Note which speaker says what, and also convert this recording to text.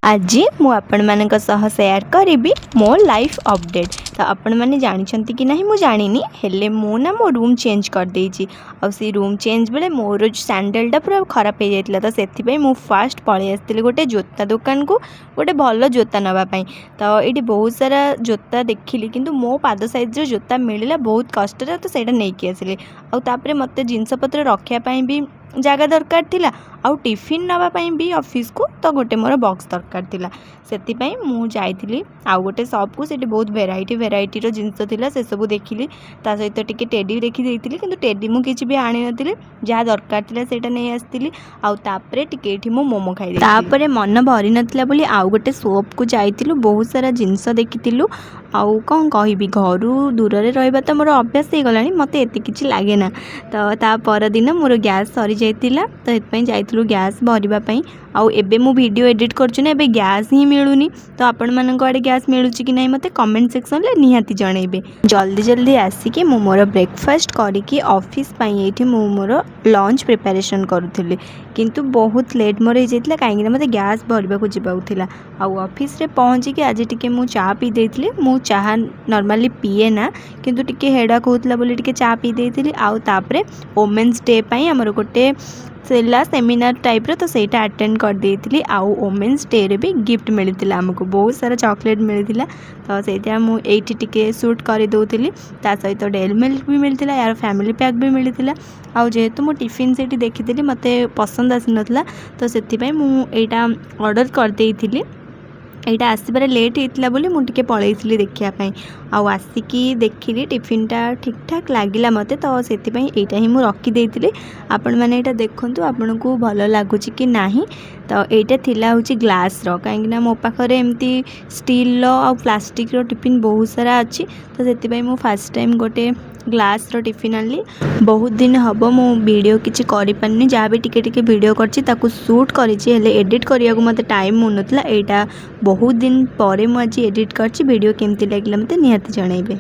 Speaker 1: आज मु आपण मानक सह शेयर करी मो लाइफ अपडेट। तो आपण मैंने जानते कि नहीं मु जानी हेले मु ना मो रूम चेंज कर देछि। आ सी रूम चेंज बेले मोर सैंडलटा पूरा खराब हो जाता। तो से मु फास्ट पलि आसती गोटे जोता दुकान को गोटे भल जोता नापी। तो ये बहुत सारा जोता देखिली किंतु मो पाद साइज जोता मिलला बहुत कष्ट। तो सहीटा नहीं आसिली आउे मत जिनपतर रखापी भी जगह दरकार थिला आउ टिफिन नापी भी ऑफिस को तो गोटे मोर बॉक्स दरकार थिला। सेतिपई मु जाइथिली आउ गोटे शॉप को सेठी बहुत वेराइटी रो जिंस थिला से सब देखिली। ता सहित टिके टेडी देखि देइथिली किंतु टेडी मु किछि भी आनि नथिली जहाँ दरकार थिला सेटा नै आस्तिली। आउ तापरे टिके एठी मु मोमो खाइ देइथिली। तापरे मन भरि नथिला बोली आउ गोटे शॉप को जाइथिलु बहुत सारा जिंस देखिथिलु। आउ कौन कहबी घरु दूर रे रहबा त मोर अभ्यास हो गलानी मते एति किछि लागे ना। तो ता पर दिन मोर गैस सरी जाइतिला तो एतपई जाइथिलु गैस भरिबा पई। आउ एबे मु वीडियो एडिट करछु ना एबे गैस ही मिलुनी। तो आपण मानक आडे गैस मिलुची कि नहीं मते कमेंट सेक्शन ले निहाती जणैबे। जल्दी आसिके मु मोर ब्रेकफास्ट करिकी ऑफिस पई एठी मु मोर लंच प्रिपरेशन करूथिली किंतु बहुत लेट मोर हो जाइतिला काहेकि मते गैस भरिबा को जिबाउ थिला। आउ ऑफिस रे पहुंची के आज टिके मु चा पी देइथिली। मु चाहा नॉर्मली पिए ना किंतु टिके हेडाक होतला बोली टिके चा पी देइथिली। आउ तापरे वोमेन्स डे पई हमर गोटे सेला सेमिनार टाइप रो तो सेटा अटेंड कर देइथिली। आउ वोमेन्स डे रे भी गिफ्ट मिलितिला हमको बहुत सारा चॉकलेट मिलितिला। तो सेटा मु एठी टिके शूट कर दउथिली। ता सहित डेल मिल्क भी मिलितिला यार फैमिली पैक भी मिलितिला। आउ जेहेतु मु टिफिन सेठी देखिथिली मते पसंद आसी नथला तो सेति पई मु एटा ऑर्डर कर देइथिली। यहाँ आसबार लेट होता बोली मुझे पलैली देखापी आउ आसिकी देखिली टिफिनटा ठीक ठाक लगिला मते तो से यहाँ ही मुझे रखीदे। आपण मैंने यहाँ देखूँ आपन को भल लगुच कि नहीं। तो यहाँ थिला हूँ ग्लास कहीं मो पाखे एमती स्टील आ प्लास्टिक टिफिन बहुत सारा अच्छी। तो से मुझे फास्ट टाइम गोटे ग्लास टिफिन आनली। बहुत दिन हम मु वीडियो किसी करें जहाँ भी टिके वीडियो कर शूट करें एडिट करने को मत टाइम मिलूला। यहाँ बहुत दिन पर मुझे एडिट कर वीडियो केमती लगे मत निहाती जनइबे।